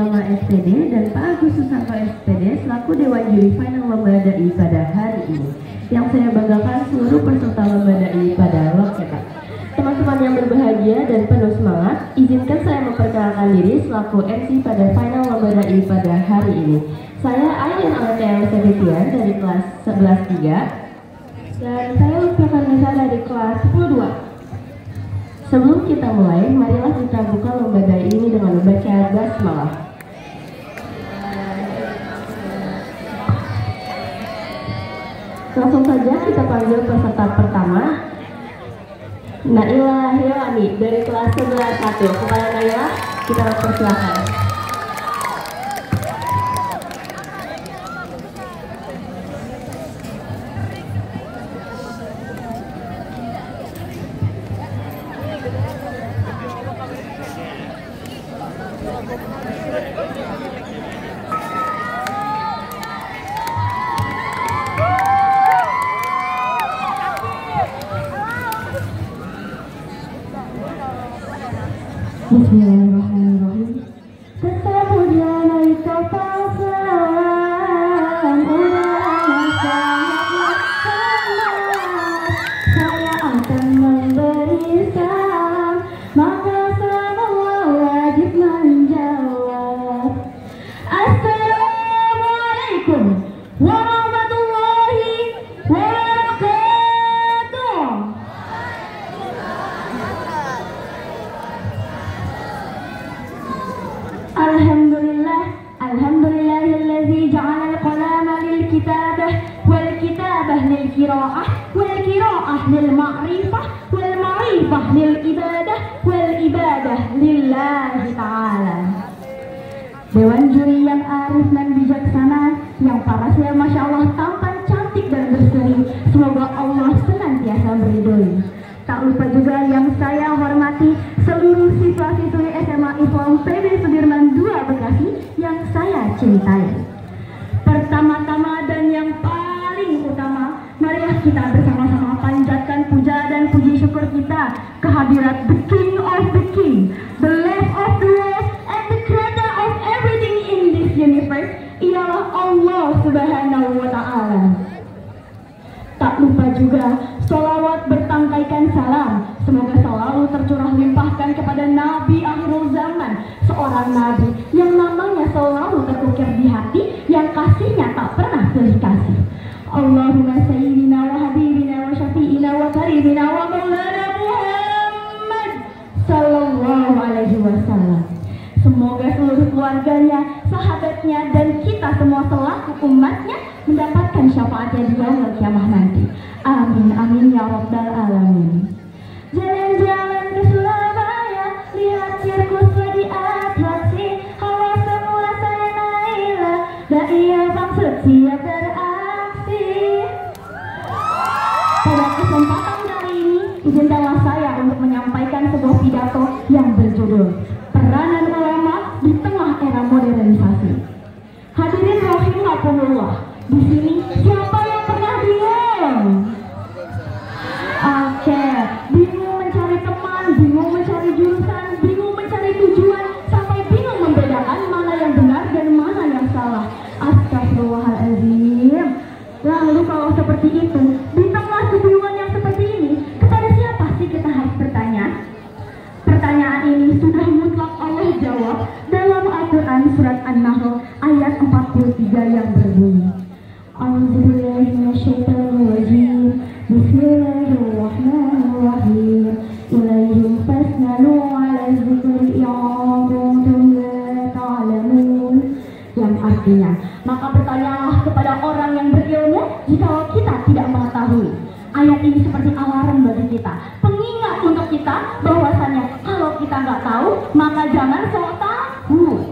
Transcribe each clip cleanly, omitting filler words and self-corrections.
Lama SPD dan Pak Agus Susanto SPD selaku Dewan Juri Final Lomba Dai pada hari ini. Yang saya banggakan seluruh peserta Lomba Dai pada waktu itu. Teman-teman yang berbahagia dan penuh semangat, izinkan saya memperkenalkan diri selaku MC pada Final Lomba Dai pada hari ini. Saya Aileen Aletea Septian dari kelas 11-3 dan saya Lutfi Nisa dari kelas 10-2. Sebelum kita mulai, marilah kita buka Lomba Dai ini dengan membaca basmalah. Langsung saja kita panggil peserta pertama, Naila Hilani dari kelas 11-1. Kepada Naila, kita persilakan. Bismillahirrahmanirrahim. Ketemu naik kapal selam, udara sangat panas. Saya akan memberi salam, maka semua wajib menjawab. Assalamualaikum warahmatullahi wabarakatuh. Alhamdulillahilladzi ja'ala al-qalama lil-kitabah wal-kitabah lil-qira'ah wal-qira'ah lil-ma'rifah wal-ma'rifah lil-ibadah wal-ibadah lillahi ta'ala. Dewan juri yang arif dan bijaksana, yang parasnya Masya Allah tampan cantik dan berseri, semoga Allah senantiasa meridhoi. Tak lupa juga yang saya hormati seluruh siswa-siswi SMA Islam PB Sudirman 2 Bekasi yang saya cintai. Pertama-tama dan yang paling utama, marilah kita bersama-sama panjatkan puja dan puji syukur kita kehadirat the King of the King, the Lord of the world, and the creator of everything in this universe, ialah Allah Subhanahu wa Ta'ala. Tak lupa juga sholawat bertangkaikan salam, semoga selalu tercurah limpahkan kepada Nabi akhirul zaman, seorang Nabi yang namanya selalu terukir di hati, yang kasihnya tak pernah pilih kasih. Allahumma sayyidina wa habibina wa syafi'ina wa karimina wa maulana Muhammad sallallahu alaihi wasallam. Semoga seluruh keluarganya, sahabatnya, dan kita semua selaku umatnya mendapatkan syafaatnya di yaumul kiamah nanti. Amin, amin ya rabbal alamin. Jalan-jalan ke Surabaya, lihat sirkus lagi atraksi, hawa semula saya Naila, Daia maksud siap beraksi. Pada kesempatan kali ini, izinkanlah saya untuk menyampaikan sebuah pidato yang berjudul Peranan Ulama di Tengah Era Modernisasi. Hadirin rahimakumullah, di sini siapa yang pernah bingung? Oke, bingung mencari teman, bingung mencari jurusan, bingung mencari tujuan, sampai bingung membedakan mana yang benar dan mana yang salah. Astagfirullahaladzim. Lalu kalau seperti itu, di tengah kebingungan yang seperti ini, kepada siapa sih kita harus bertanya? Pertanyaan ini sudah mutlak Allah jawab dalam Al-Quran surat An-Nahl ayat 43 yang berbunyi, A'udzubillahiminasyaitonirrajim, Bismillahirrahmanirrahim, Ilaihim fasnalu ala zikri ya'akuntum la ta'lamun. Yang artinya, maka bertanyalah kepada orang yang berilmu jika kita tidak mengetahui. Ayat ini seperti alarm bagi kita, pengingat untuk kita bahwasannya kalau kita nggak tahu, maka jangan sok tahu.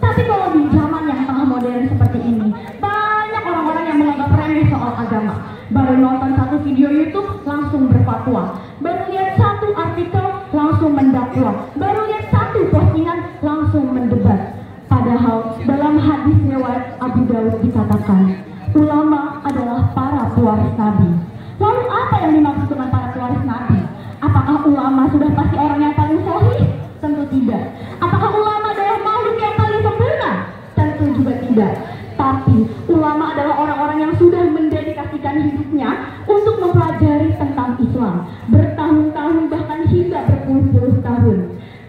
Tapi kalau di zaman yang tengah modern seperti ini, banyak orang-orang yang menganggap remeh soal agama. Baru nonton satu video YouTube langsung berfatwa, baru lihat satu artikel langsung mendakwa, baru lihat satu postingan langsung mendebat. Padahal dalam hadis riwayat Abu Dawud dikatakan, ulama adalah para pewaris Nabi. Lalu apa yang dimaksud dengan para pewaris Nabi? Apakah ulama sudah pasti orang yang paling sahih? Tentu tidak. Apakah ulama adalah makhluk yang paling tidak. Tapi ulama adalah orang-orang yang sudah mendedikasikan hidupnya untuk mempelajari tentang Islam bertahun-tahun bahkan hingga berpuluh-puluh tahun.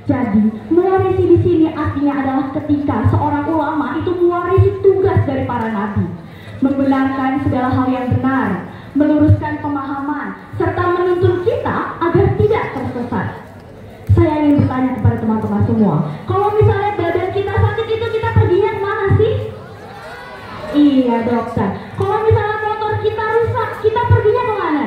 Jadi mewarisi di sini artinya adalah ketika seorang ulama itu mewarisi tugas dari para nabi, membenarkan segala hal yang benar, meluruskan pemahaman, serta menuntun kita agar tidak tersesat. Saya ingin bertanya kepada teman-teman semua, kalau misalnya badan kita sakit itu kita perginya kemana sih? Iya dokter. Kalau misalnya motor kita rusak, kita perginya kemana?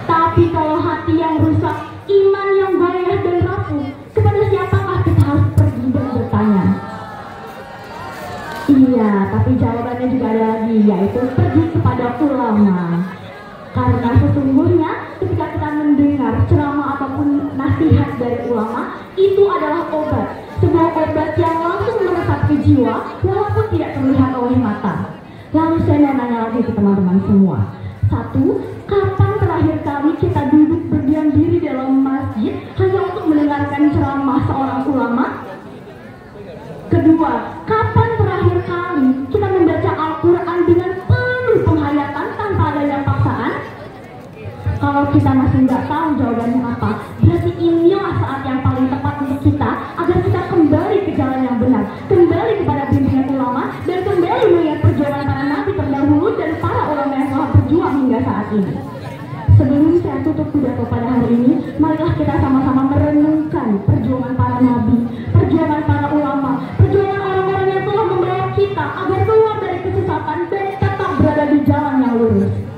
Tapi kalau hati yang rusak, iman yang goyah dan rapuh, kepada siapakah kita harus pergi dan bertanya? Iya, tapi jawabannya juga ada lagi, yaitu pergi kepada ulama. Karena sesungguhnya ketika kita mendengar ceramah ataupun nasihat dari ulama, itu adalah obat. Sebuah obat yang langsung meresap ke jiwa walaupun tidak terlihat oleh mata. Lalu saya mau nanya lagi ke teman-teman semua. Satu, kapan terakhir kali kita duduk berdiam diri dalam masjid hanya untuk mendengarkan ceramah seorang ulama? Kedua, kapan terakhir kali kita membaca Al-Quran dengan penuh penghayatan tanpa adanya paksaan? Kalau kita masih nggak tahu jawabannya apa, berarti inilah saat yang paling tepat untuk kita agar kita kembali ke jalan yang benar, kembali kepada bimbingan ulama, dan kembali melihat perjuangan para nabi terdahulu dan para ulama yang telah berjuang hingga saat ini. Sebelum saya tutup pidato pada hari ini, marilah kita sama-sama merenungkan perjuangan para nabi, perjuangan para ulama, perjuangan orang-orang yang telah membawa kita agar keluar dari kesesatan dan tetap berada di jalan yang lurus.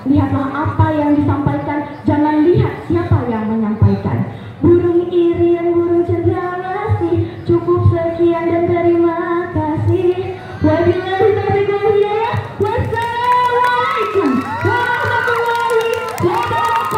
Lihatlah apa yang disampaikan, jangan lihat siapa yang menyampaikan. Burung iri dan burung cendrawasih, cukup sekian dan terima kasih. Wabillahi taufiq wal hidayah. Wassalamualaikum warahmatullahi wabarakatuh.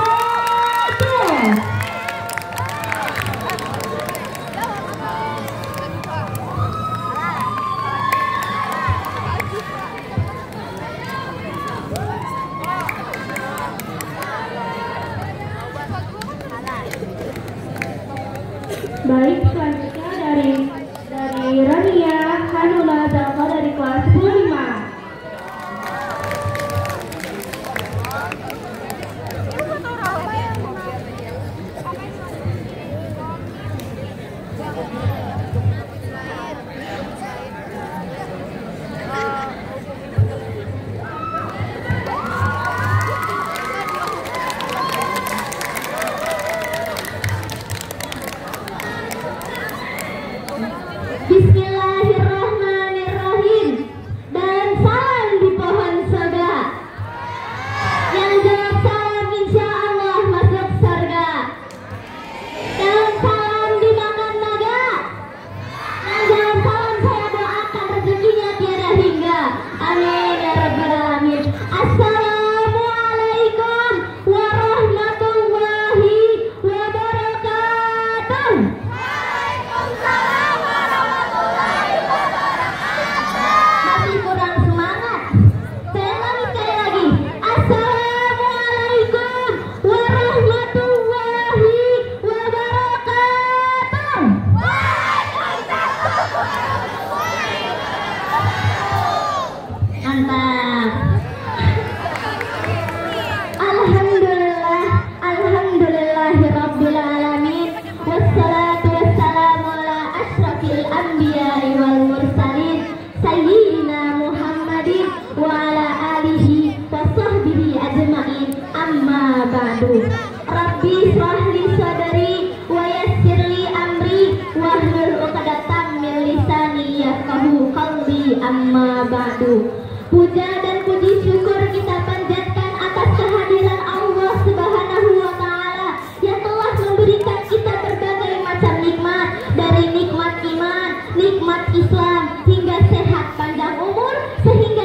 Baik, selanjutnya dari Rania Hanuna Zalfa dari kelas 10-5. Bismillahirrahmanirrahim. Dan salam di pohon surga. Yang jawab salam insya Allah masuk surga. Dan salam dimakan naga. Yang jawab salam saya doakan rezekinya tiada hingga. Amin ya rabbal alamin. Assalamualaikum warahmatullahi wabarakatuh. Masih kurang semangat. Saya ulangi sekali lagi. Assalamualaikum warahmatullahi wabarakatuh. Mantap. Alhamdulillah, alhamdulillahirabbil alamin. Wassalatu wassalamu ala asyrafil anbiya'i wal mursalin sayyidina Muhammadin wa ala alihi wa sahbihi ajma'in. Amma ba'du. Rabbi shrah li sadri wa yassir li amri wahlul 'uqdatam min lisani yafqahu qawli. Amma ba'du. Puja dan puji syukur kita panjatkan atas kehadiran Allah Subhanahu wa Ta'ala yang telah memberikan kita berbagai macam nikmat, dari nikmat iman, nikmat Islam hingga sehat panjang umur, sehingga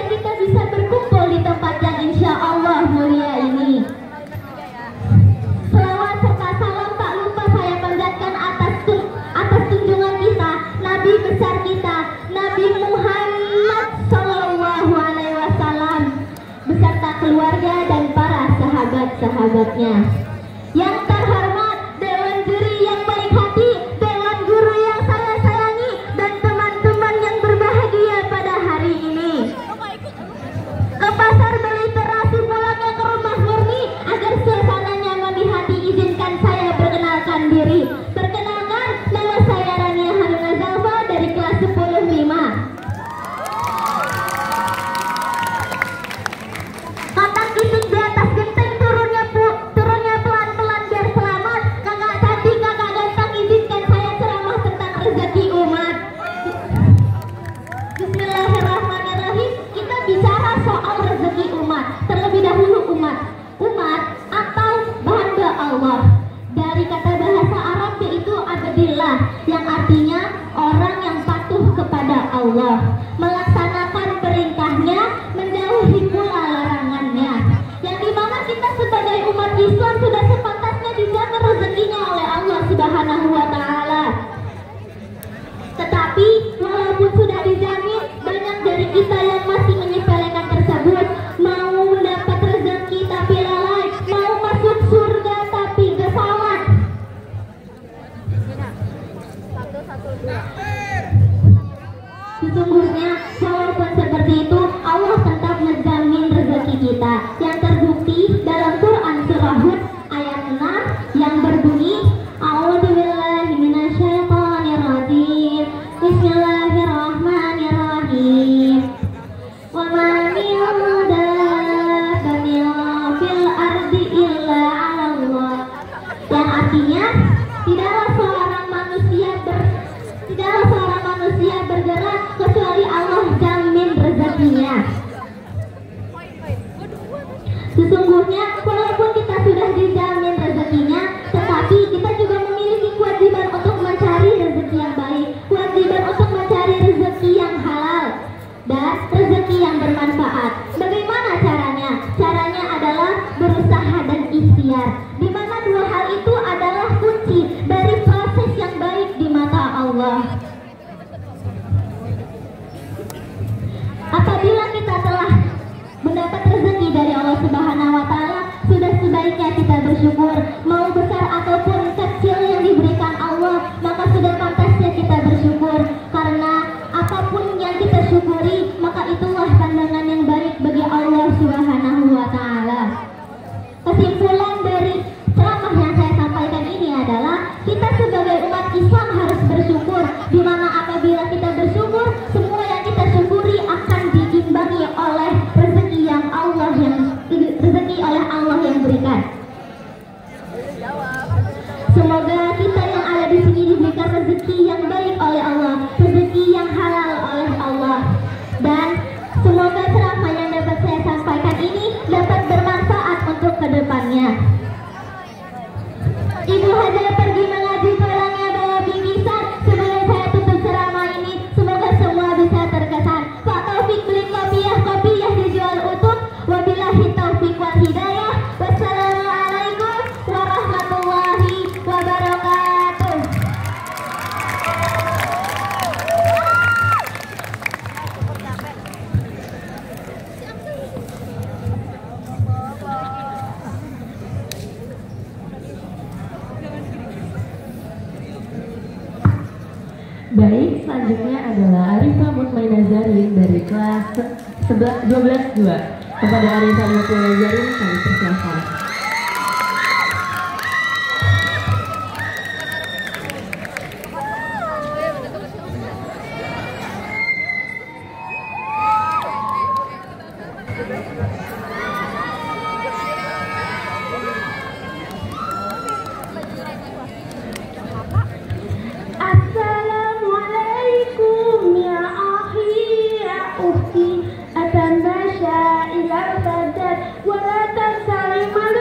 sahabat-sahabatnya. Yang terhormat Dewan Juri yang baik hati, Dewan Guru yang saya sayangi, dan teman-teman yang berbahagia pada hari ini. Ke pasar berliterasi pulangnya ke rumah murni agar suasana nyaman di hati, izinkan saya perkenalkan diri. Perkenalkan, nama saya Rania Haruna Zalfa dari kelas 10-5. Kotak fisik di atas genteng, turunnya pelan-pelan biar selamat. Kakak cantik, kakak ganteng, izinkan saya ceramah tentang rezeki umat. Bismillahirrahmanirrahim. Kita bicara soal rezeki umat. Terlebih dahulu umat atau hamba Allah. Dari kata bahasa Arab yaitu abdillah, yang artinya orang yang patuh kepada Allah, melaksanakan perintahnya, menjauhi pula larangannya. Yang dimana kita sebagai umat Islam sudah sepantasnya dijamin rezekinya oleh Allah Subhanahu wa Ta'ala. Tetapi walaupun sudah dijamin, banyak dari kita yang masih menyepelekan tersebut. Mau mendapat rezeki tapi lalai, mau masuk surga tapi gesawat. Sesungguhnya walaupun seperti itu, Allah tetap menjamin rezeki kita, yang terbukti dalam Quran surah Hud ayat 6 yang berbunyi, A'udzubillahi minasyaitonirrajim. Bismillahirrahmanirrahim. Wa ma min dabbatin fil ardi illa 'ala Allah. Yang artinya tidaklah seorang manusia bergerak kecuali Allah jamin rezekinya. Sesungguhnya walaupun kita sudah dijamin rezekinya, tetapi kita juga memiliki kewajiban untuk mencari rezeki yang baik, kewajiban untuk mencari rezeki yang halal dan rezeki yang bermanfaat. Bagaimana caranya? Caranya adalah berusaha dan ikhtiar, di mana dua hal itu adalah kunci dari proses yang baik di mata Allah. Apabila kita telah mendapat rezeki dari Allah Subhanahu wa Ta'ala, sudah sebaiknya kita bersyukur. Mau besar ataupun kecil yang diberikan Allah, maka sudah pantasnya kita bersyukur. Karena apapun yang kita syukuri, maka itulah pandangan yang baik bagi Allah Subhanahu wa Ta'ala. Kesimpulan dari ceramah yang saya sampaikan ini adalah kita sebagai umat Islam harus bersyukur, di mana apabila kita bersyukur, semua yang kita syukuri akan diimbangi oleh rezeki oleh Allah yang berikan. Semoga kita yang ada di sini diberikan rezeki yang baik oleh Allah, rezeki yang halal oleh Allah, dan semoga ceramah yang dapat saya sampaikan ini dapat bermanfaat untuk kedepannya. Ibu Haja pergi mengaji, pulangnya bawa bingkisan. Sebelum saya tutup ceramah ini, semoga semua bisa terkesan. Pak Taufik beli kopiah dijual utuh. Wabillahi taufiq wal hidayah. Wassalamualaikum warahmatullahi wabarakatuh. Baik, selanjutnya adalah Arifah Mutmainazarin dari kelas 12-2. Kepada Arifah Mutmainazarin kami persilakan. Assalamualaikum ya akhi ya ukhti, atambasyā ilal badad wa la tansalimā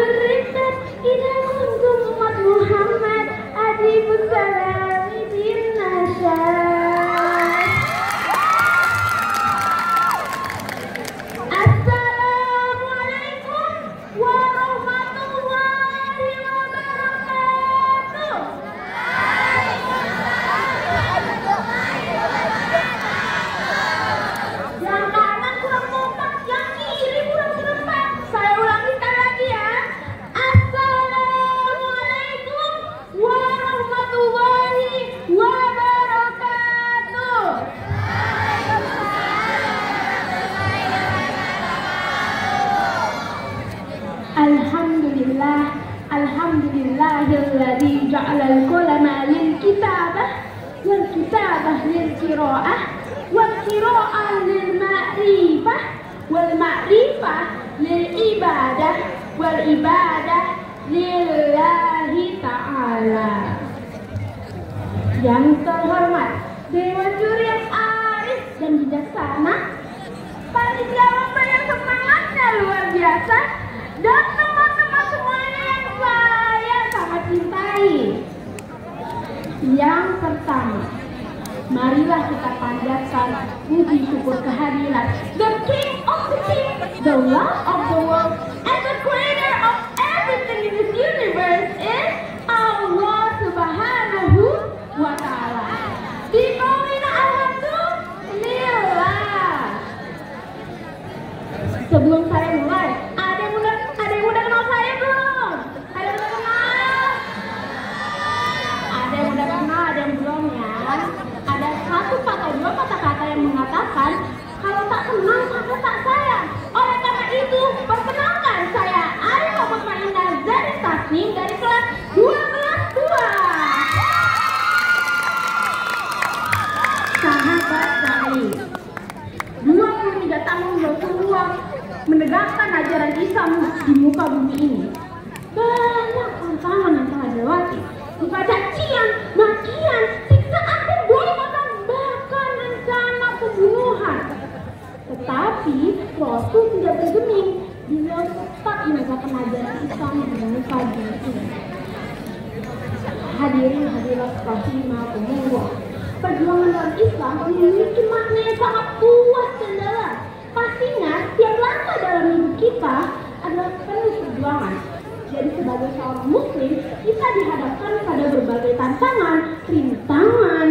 Alhamdulillahilladzi ja'alal qalama lil kitabah wal kitabah lil qiraah wal qiraah lil ma'rifah wal ma'rifah lil ibadah wal ibadah lillahi ta'ala. Yang terhormat Dewan Juri yang arif dan bijaksana, panitia lomba yang semangatnya luar biasa, dan teman-teman semuanya yang saya sangat cintai. Yang pertama, marilah kita panjatkan puji syukur kehadiran the King of the King, the Lord of the world, and the Creator of everything in this universe is Allah Subhanahu wa Ta'ala. Dibawain alhamdulillah. Sebelum saya mulai, ada yang udah kenal saya belum? Ada yang udah kenal? Ada yang udah kenal, ada yang belum ya? Ada satu atau dua kata-kata yang mengatakan kalau tak kenal maka tak sayang. Oleh karena itu, perkenalkan saya Arif Mutmainnah Zarin Tasnim dari kelas 12-2. Sahabat baik, 23 tahun Rasulullah menegakkan ajaran Islam di muka bumi ini. Banyak tantangan yang telah dilewati, berupa cacian, makian, siksaan, pemboikotan, bahkan rencana pembunuhan. Tetapi Rasul tidak bergeming, beliau tetap menegakkan ajaran Islam di muka bumi ini. Hadirin hadirat rahimakumullah, perjuangan dalam Islam memiliki makna yang sangat luas dan dalam. Pastinya tiap langkah dalam hidup kita adalah penuh perjuangan. Jadi sebagai seorang muslim, kita dihadapkan pada berbagai tantangan, rintangan,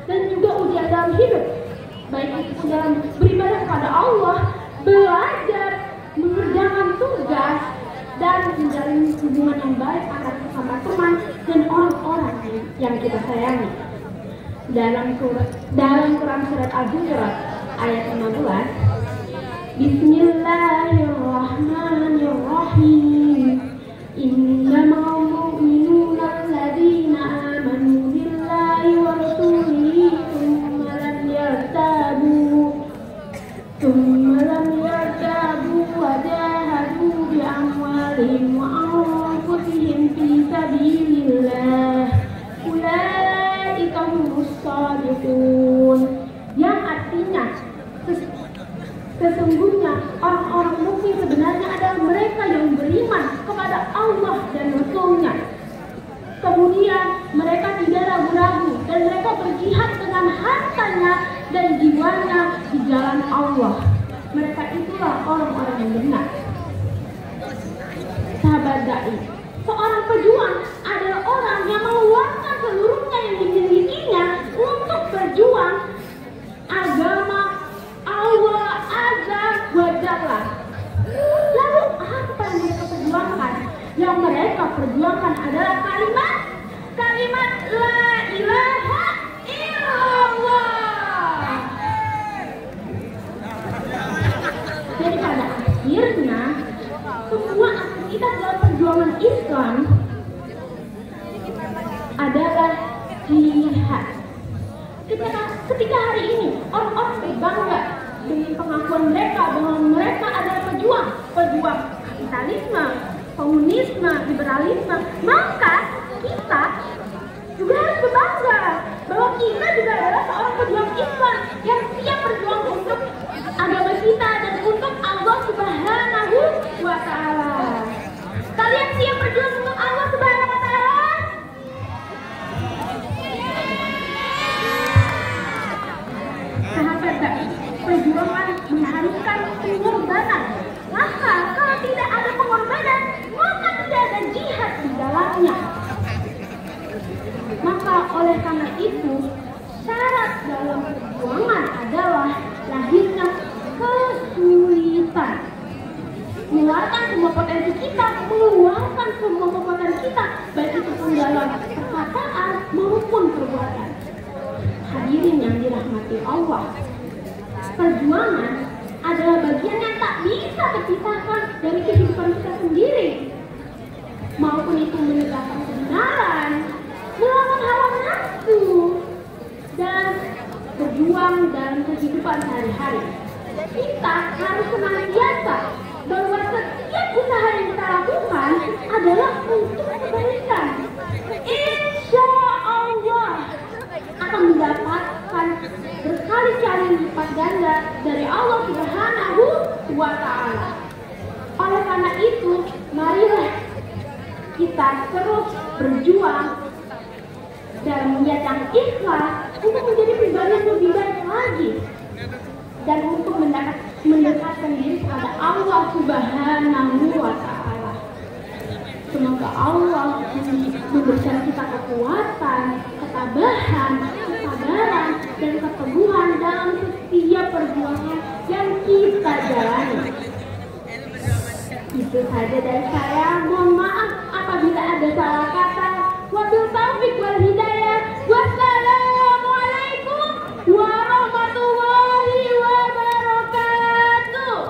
dan juga ujian dalam hidup. Baik itu dalam beribadah kepada Allah, belajar, mengerjakan tugas, dan menjalin hubungan yang baik antara sesama teman dan orang-orang yang kita sayangi. Dalam Quran surat Al-Hujurat ayat 15, Bismillahirrahmanirrahim. Innamal mu'minuna alladzina amanu billahi wa rasulihi thumma lam yartabu wa jahadu bi amwalihim wa anfusihim fi sabilillah. Ulaika humus shadiqun. Yang artinya sesungguhnya orang-orang mukmin sebenarnya adalah mereka yang beriman kepada Allah dan Rasul-Nya. Kemudian mereka tidak ragu-ragu dan mereka berjihad dengan hartanya dan jiwanya di jalan Allah. Mereka itulah orang-orang yang benar. Sahabat dai, seorang pejuang adalah orang yang mengeluarkan seluruhnya yang dimilikinya untuk berjuang agama Allah Azza wa Jalla. Lalu apa yang mereka perjuangkan? Yang mereka perjuangkan adalah kalimat la ilaha illallah. Jadi pada akhirnya semua aktivitas dalam perjuangan Islam adalah jihad. Ketika hari ini orang-orang berbangga dengan pengakuan mereka bahwa mereka adalah pejuang kapitalisme, komunisme, liberalisme, maka kita juga harus berbangga bahwa kita juga adalah seorang pejuang Islam yang siap berjuang untuk agama kita dan untuk Allah Subhanahu wa Ta'ala. Kalian siap berjuang untuk Allah Subhanahu wa Ta'ala? Sahabat dai, perjuangan mengharuskan pengorbanan. Maka kalau tidak ada pengorbanan, maka tidak ada jihad di dalamnya. Maka oleh karena itu, syarat dalam perjuangan adalah lahirnya kesulitan. Mengeluarkan semua potensi kita, mengeluarkan semua kekuatan kita, baik itu pun dalam perkataan maupun perbuatan. Hadirin yang dirahmati Allah, perjuangan adalah bagian yang tak bisa terpisahkan dari kehidupan kita sendiri. maupun itu menegakkan kebenaran, melawan hawa nafsu, dan berjuang dalam kehidupan sehari-hari. Kita harus senantiasa bahwa setiap usaha yang kita lakukan adalah untuk kebaikan. Insya Allah akan mendapatkan berkali-kali lipat ganda dari Allah Subhanahu wa Ta'ala. Oleh karena itu, marilah kita terus berjuang dan niat yang ikhlas untuk menjadi pribadi yang lebih baik lagi dan untuk mendekatkan diri kepada Allah Subhanahu wa Ta'ala. Semoga Allah memberikan kita kekuatan, ketabahan, kesabaran, dan keteguhan dalam setiap perjuangan yang kita jalani. Itu saja dari saya. Mohon maaf apabila ada salah kata. Wabil taufiq wal hidayah. Wassalamualaikum warahmatullahi wabarakatuh.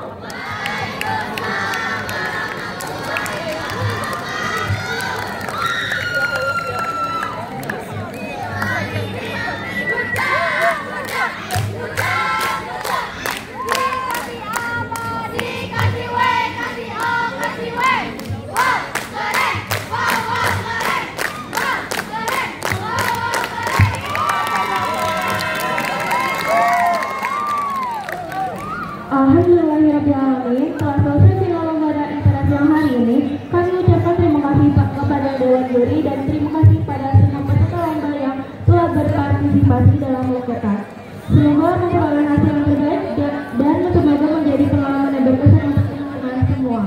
Alhamdulillahirrahmanirrahim. Telah selesai final lomba interaksi yang hari ini. Kami ucapkan terima kasih kepada Dewan Juri dan terima kasih kepada semua peserta lomba yang telah berpartisipasi dalam lomba. Semoga memperoleh hasil yang terbaik dan semoga menjadi pengalaman yang berkesan untuk teman-teman semua.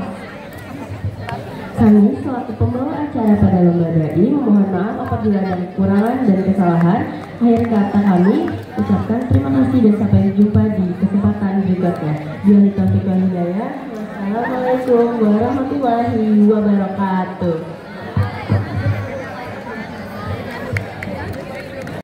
Kami selaku pembawa acara pada lomba dai memohon maaf apabila ada kekurangan dan kesalahan. Akhir kata kami ucapkan terima kasih dan sampai jumpa di kesempatan berikutnya. Billahi taufiq wal hidayah. Wassalamualaikum warahmatullahi wabarakatuh.